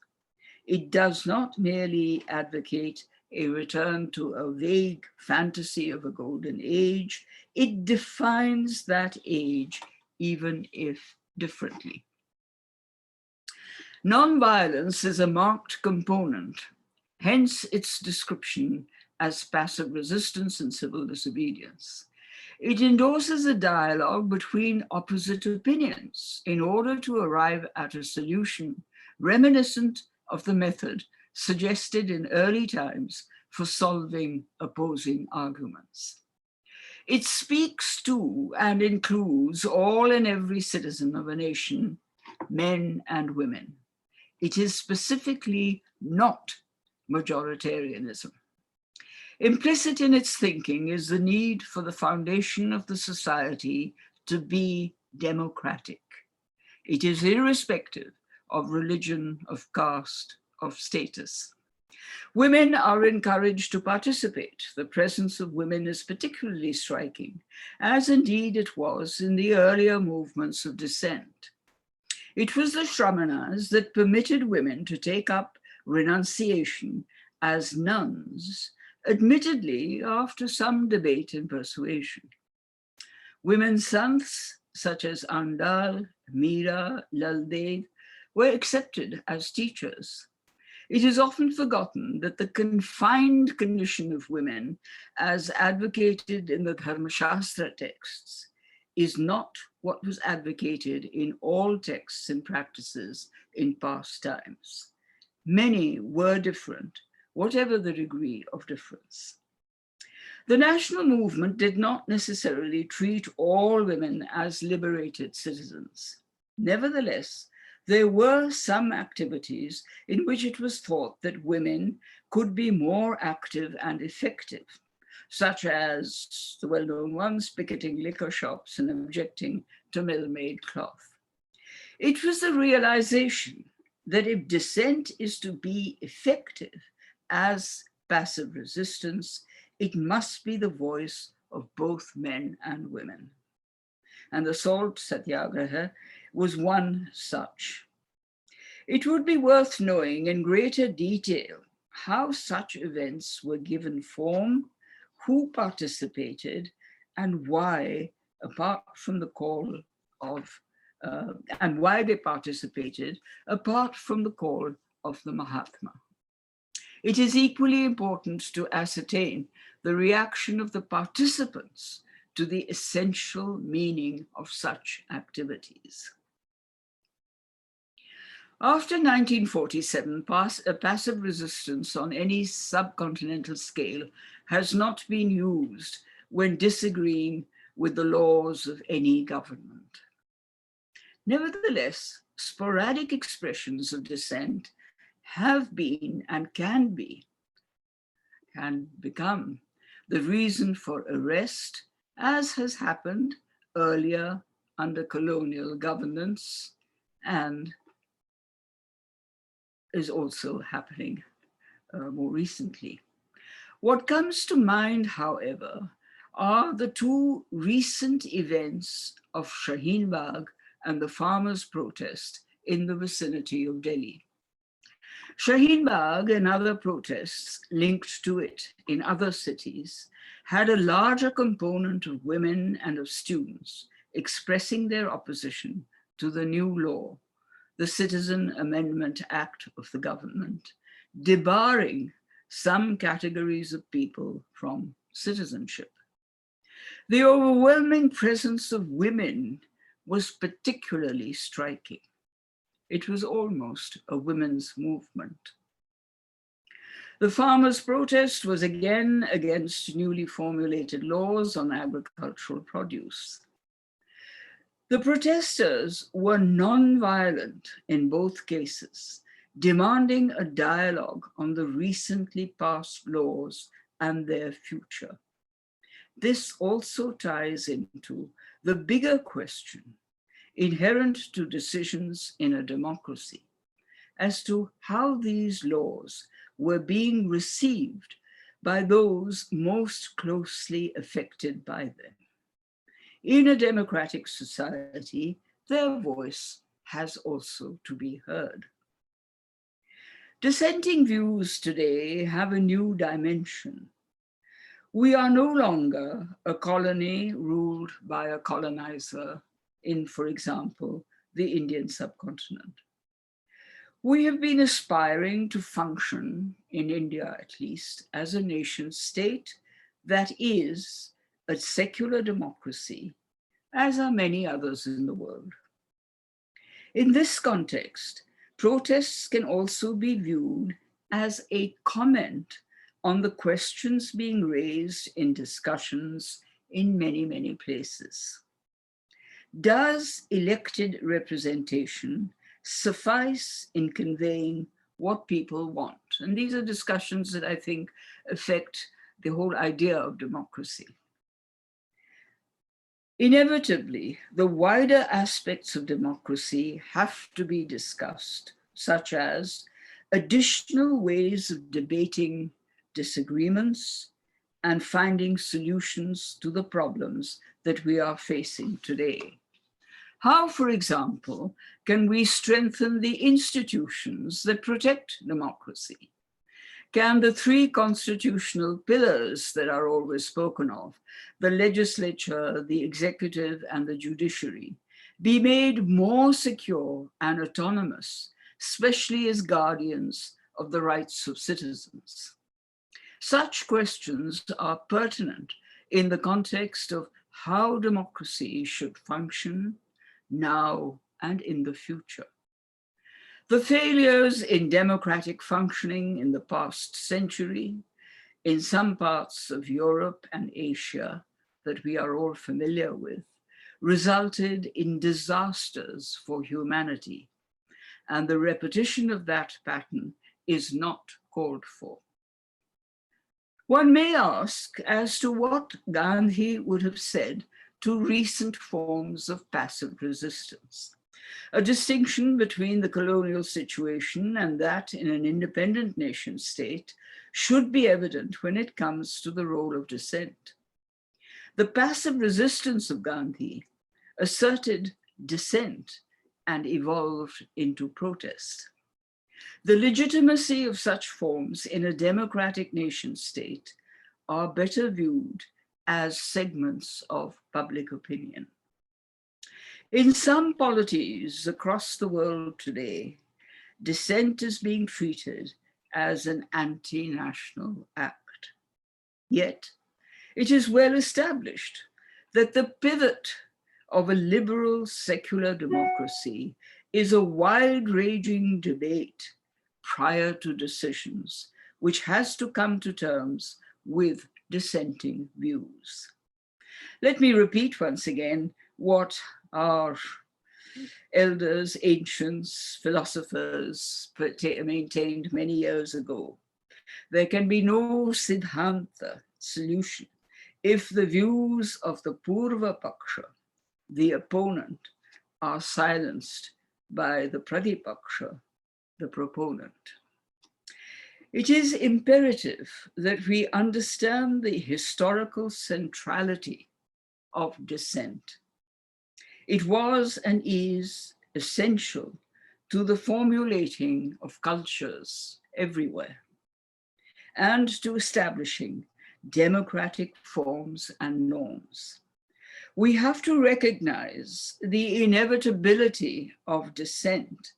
It does not merely advocate a return to a vague fantasy of a golden age, it defines that age, even if differently. Nonviolence is a marked component, hence its description as passive resistance and civil disobedience. It endorses a dialogue between opposite opinions in order to arrive at a solution reminiscent of the method suggested in early times for solving opposing arguments. It speaks to and includes all and every citizen of a nation, men and women. It is specifically not majoritarianism. Implicit in its thinking is the need for the foundation of the society to be democratic. It is irrespective of religion, of caste, of status. Women are encouraged to participate. The presence of women is particularly striking, as indeed it was in the earlier movements of dissent. It was the Shramanas that permitted women to take up renunciation as nuns, admittedly after some debate and persuasion. Women sants such as Andal, Meera, Laldev were accepted as teachers. It is often forgotten that the confined condition of women, as advocated in the Dharmashastra texts, is not what was advocated in all texts and practices in past times. Many were different, whatever the degree of difference. The national movement did not necessarily treat all women as liberated citizens. Nevertheless, there were some activities in which it was thought that women could be more active and effective, such as the well-known ones, picketing liquor shops and objecting to mill-made cloth. It was the realization that if dissent is to be effective as passive resistance, it must be the voice of both men and women. And the salt satyagraha was one such. It would be worth knowing in greater detail how such events were given form, who participated, and why, apart from the call of, and why they participated, apart from the call of the Mahatma. It is equally important to ascertain the reaction of the participants to the essential meaning of such activities. After 1947, passive resistance on any subcontinental scale has not been used when disagreeing with the laws of any government. Nevertheless, sporadic expressions of dissent have been and can become the reason for arrest, as has happened earlier under colonial governance and is also happening more recently. What comes to mind, however, are the two recent events of Shaheen Bagh and the farmers' protest in the vicinity of Delhi. Shaheen Bagh and other protests linked to it in other cities had a larger component of women and of students expressing their opposition to the new law, the Citizen Amendment Act of the government, debarring some categories of people from citizenship. The overwhelming presence of women was particularly striking. It was almost a women's movement. The farmers' protest was again against newly formulated laws on agricultural produce. The protesters were non-violent in both cases, demanding a dialogue on the recently passed laws and their future. This also ties into the bigger question inherent to decisions in a democracy as to how these laws were being received by those most closely affected by them. In a democratic society, their voice has also to be heard. Dissenting views today have a new dimension. We are no longer a colony ruled by a colonizer in, for example, the Indian subcontinent. We have been aspiring to function, in India at least, as a nation state that is a secular democracy, as are many others in the world. In this context, protests can also be viewed as a comment on the questions being raised in discussions in many, many places. Does elected representation suffice in conveying what people want? And these are discussions that I think affect the whole idea of democracy. Inevitably, the wider aspects of democracy have to be discussed, such as additional ways of debating disagreements and finding solutions to the problems that we are facing today. How, for example, can we strengthen the institutions that protect democracy? Can the three constitutional pillars that are always spoken of, the legislature, the executive, and the judiciary, be made more secure and autonomous, especially as guardians of the rights of citizens? Such questions are pertinent in the context of how democracy should function now and in the future. The failures in democratic functioning in the past century, in some parts of Europe and Asia that we are all familiar with, resulted in disasters for humanity, and the repetition of that pattern is not called for. One may ask as to what Gandhi would have said to recent forms of passive resistance. A distinction between the colonial situation and that in an independent nation state should be evident when it comes to the role of dissent. The passive resistance of Gandhi asserted dissent and evolved into protest. The legitimacy of such forms in a democratic nation state are better viewed as segments of public opinion. In some polities across the world today, dissent is being treated as an anti-national act. Yet, it is well established that the pivot of a liberal secular democracy is a wide-ranging debate prior to decisions, which has to come to terms with dissenting views. Let me repeat once again what our elders, ancients, philosophers maintained many years ago. There can be no Siddhanta solution if the views of the Purva Paksha, the opponent, are silenced by the Pratipaksha, the proponent. It is imperative that we understand the historical centrality of dissent. It was and is essential to the formulating of cultures everywhere and to establishing democratic forms and norms. We have to recognize the inevitability of dissent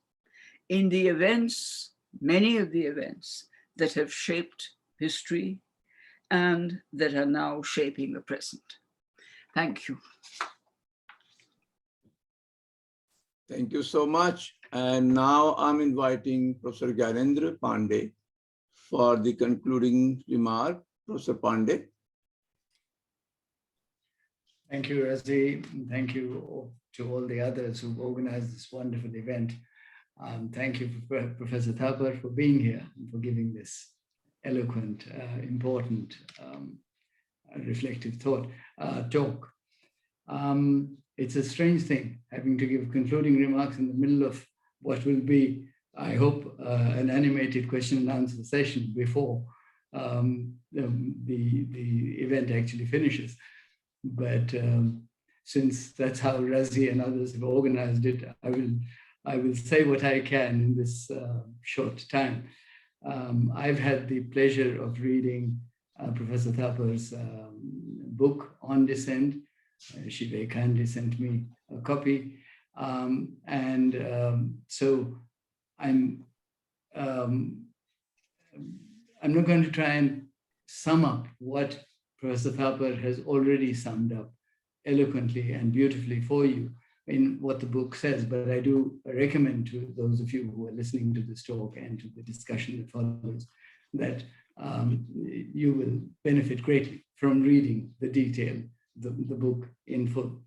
in the events, many of the events that have shaped history and that are now shaping the present. Thank you. Thank you so much. And now I'm inviting Professor Gyanendra Pandey for the concluding remark. Professor Pandey. Thank you, Razi. Thank you to all the others who've organized this wonderful event. Thank you, Professor Thapar, for being here and for giving this eloquent, important, reflective talk. It's a strange thing having to give concluding remarks in the middle of what will be, I hope, an animated question and answer session before the event actually finishes. But since that's how Razi and others have organized it, I will say what I can in this short time. I've had the pleasure of reading Professor Thapar's book on dissent. She very kindly sent me a copy. So I'm not going to try and sum up what Professor Thapar has already summed up eloquently and beautifully for you in what the book says, but I do recommend to those of you who are listening to this talk and to the discussion that follows that you will benefit greatly from reading the detail, the book in full.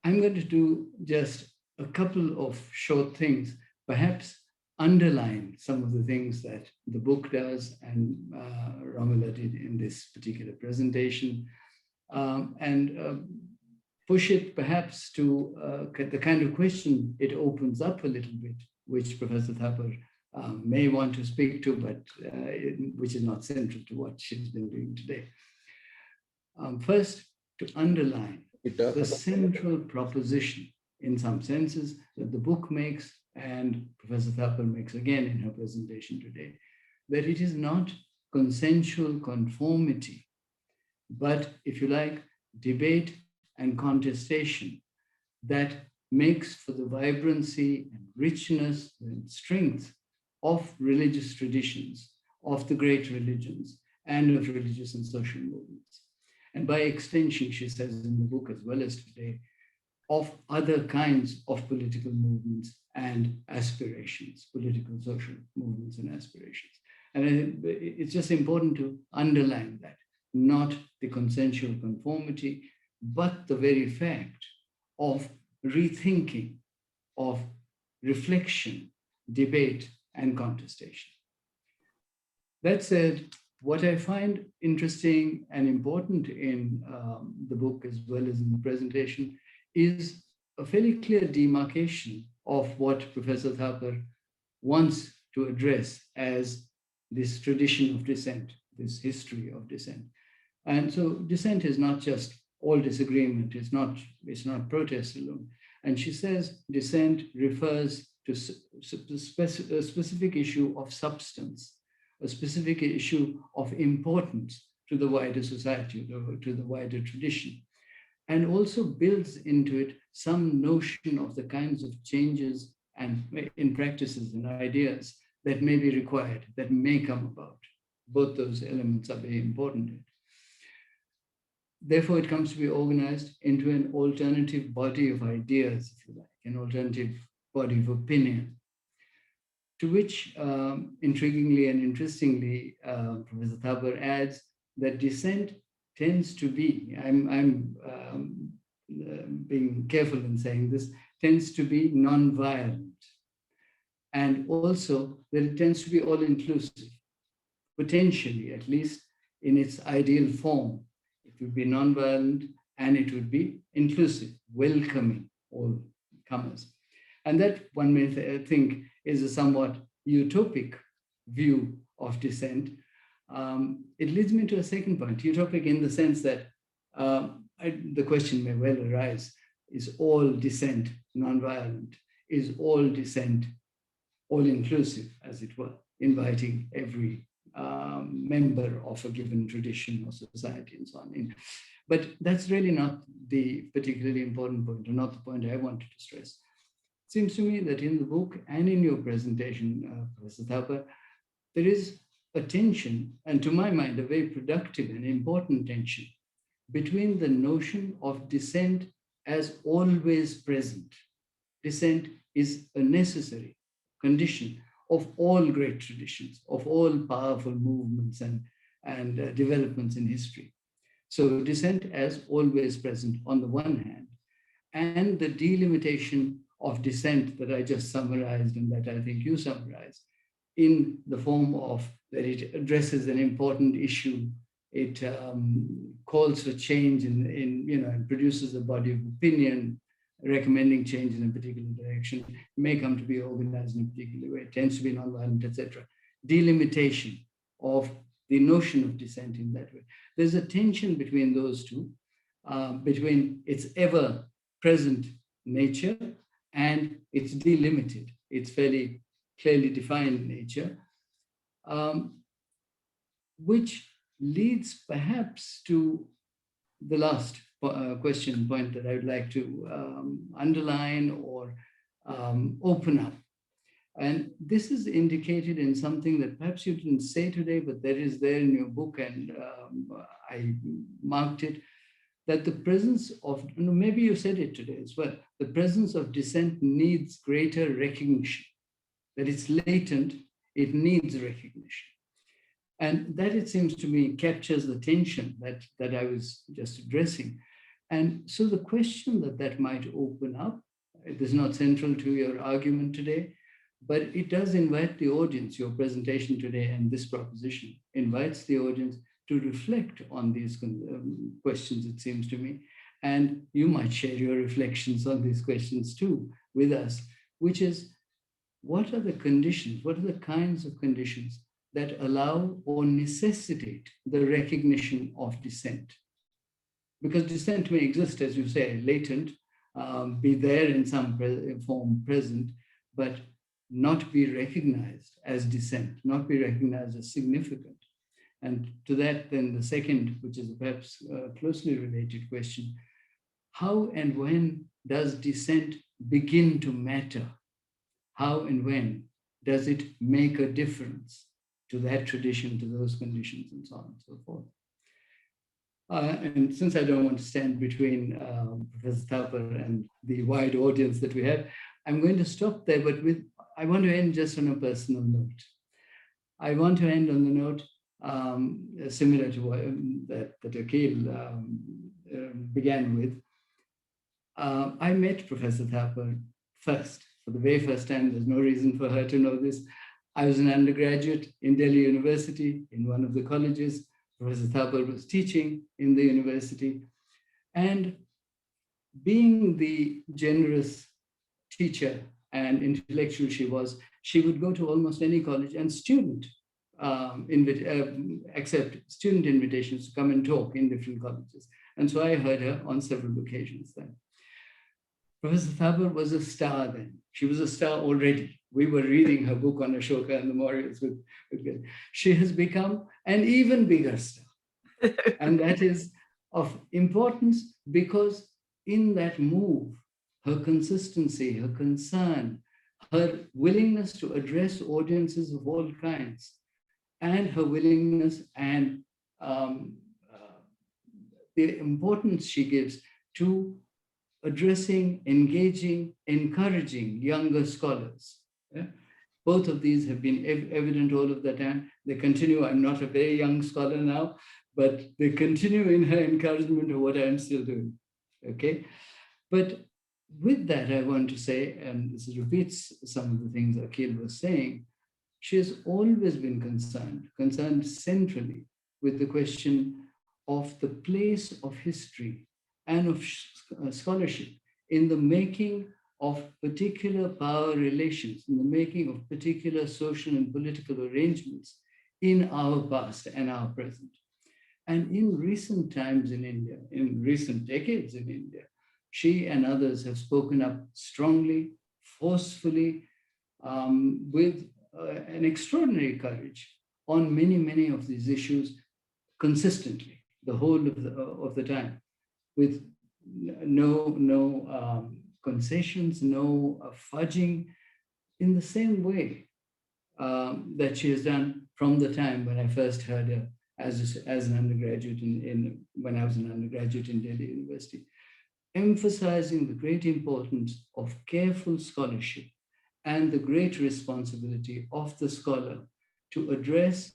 I'm going to do just a couple of short things, perhaps underline some of the things that the book does and Romila did in this particular presentation, and push it perhaps to the kind of question it opens up a little bit, which Professor Thapar may want to speak to, but which is not central to what she's been doing today. First, to underline the central proposition, in some senses, that the book makes and Professor Thapar makes again in her presentation today, that it is not consensual conformity, but, if you like, debate and contestation that makes for the vibrancy and richness and strength of religious traditions, of the great religions, and of religious and social movements. And by extension, she says in the book as well as today, of other kinds of political movements and aspirations, political, social movements and aspirations. And it's just important to underline that, not the consensual conformity, but the very fact of rethinking, of reflection, debate, and contestation. That said, what I find interesting and important in the book as well as in the presentation is a fairly clear demarcation of what Professor Thapar wants to address as this tradition of dissent, this history of dissent. And so dissent is not just all disagreement, it's not protest alone. And she says dissent refers to a specific issue of substance, a specific issue of importance to the wider society, to the wider tradition, and also builds into it some notion of the kinds of changes and in practices and ideas that may be required, that may come about. Both those elements are very important. Therefore, it comes to be organized into an alternative body of ideas, if you like, an alternative body of opinion, to which, intriguingly and interestingly, Professor Thapar adds that dissent tends to be, I'm being careful in saying this, tends to be non-violent, and also that it tends to be all-inclusive, potentially, at least in its ideal form. It would be non-violent and it would be inclusive, welcoming all comers. And that, one may think, is a somewhat utopic view of dissent, it leads me to a second point, utopic in the sense that the question may well arise, is all dissent nonviolent? Is all dissent all-inclusive, as it were, inviting every member of a given tradition or society and so on in? But that's really not the particularly important point, or not the point I wanted to stress. It seems to me that in the book and in your presentation, Professor Thapar, there is a tension, and to my mind, a very productive and important tension between the notion of dissent as always present. Dissent is a necessary condition of all great traditions, of all powerful movements and developments in history. So dissent as always present on the one hand, and the delimitation of dissent that I just summarized and that I think you summarized in the form of that it addresses an important issue, it calls for change and produces a body of opinion recommending change in a particular direction, may come to be organized in a particular way, it tends to be nonviolent, etc. Delimitation of the notion of dissent in that way. There's a tension between those two, between its ever-present nature and its delimited, its fairly clearly defined nature, which leads perhaps to the last point that I would like to underline or open up. And this is indicated in something that perhaps you didn't say today, but that is there in your book, and I marked it, that the presence of, maybe you said it today as well, the presence of dissent needs greater recognition, that it's latent, it needs recognition. And that, it seems to me, captures the tension that I was just addressing. And so the question that might open up, it is not central to your argument today, but it does invite the audience, your presentation today and this proposition invites the audience to reflect on these questions, it seems to me. And you might share your reflections on these questions too with us, which is, what are the conditions, what are the kinds of conditions that allow or necessitate the recognition of dissent? Because dissent may exist, as you say, latent, be there in some form present, but not be recognized as dissent, not be recognized as significant. And to that, then the second, which is perhaps a closely related question, how and when does dissent begin to matter? How and when does it make a difference to that tradition, to those conditions, and so on and so forth? And since I don't want to stand between Professor Thapar and the wide audience that we have, I'm going to stop there, but I want to end just on a personal note. I want to end on the note similar to what that Akhil began with. I met Professor Thapar first, for the very first time. There's no reason for her to know this. I was an undergraduate in Delhi University in one of the colleges. Professor Thapar was teaching in the university. And being the generous teacher and intellectual she would go to almost any college and accept student invitations to come and talk in different colleges. And so I heard her on several occasions then. Professor Thapar was a star then. She was a star already. We were reading her book on Ashoka and the Mauryaas with she has become an even bigger star. And that is of importance because in that move, her consistency, her concern, her willingness to address audiences of all kinds, and her willingness and the importance she gives to addressing, engaging, encouraging younger scholars. Yeah? Both of these have been evident all of the time. They continue. I'm not a very young scholar now, but they continue in her encouragement of what I'm still doing. Okay? But with that, I want to say, and this repeats some of the things Akhil was saying, she has always been concerned centrally with the question of the place of history and of scholarship in the making of particular power relations, in the making of particular social and political arrangements in our past and our present. And in recent times in India, in recent decades in India, she and others have spoken up strongly, forcefully, with an extraordinary courage on many, many of these issues consistently, the whole of the time, with no concessions, no fudging, in the same way that she has done from the time when I first heard her as an undergraduate when I was an undergraduate in Delhi University, emphasizing the great importance of careful scholarship and the great responsibility of the scholar to address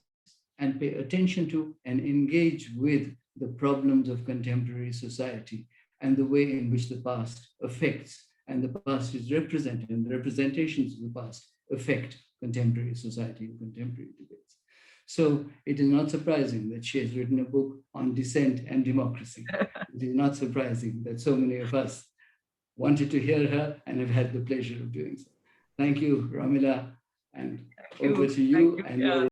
and pay attention to and engage with the problems of contemporary society and the way in which the past affects and the past is represented and the representations of the past affect contemporary society and contemporary debates. So it is not surprising that she has written a book on dissent and democracy. It is not surprising that so many of us wanted to hear her and have had the pleasure of doing so. Thank you, Romila, and over to you and your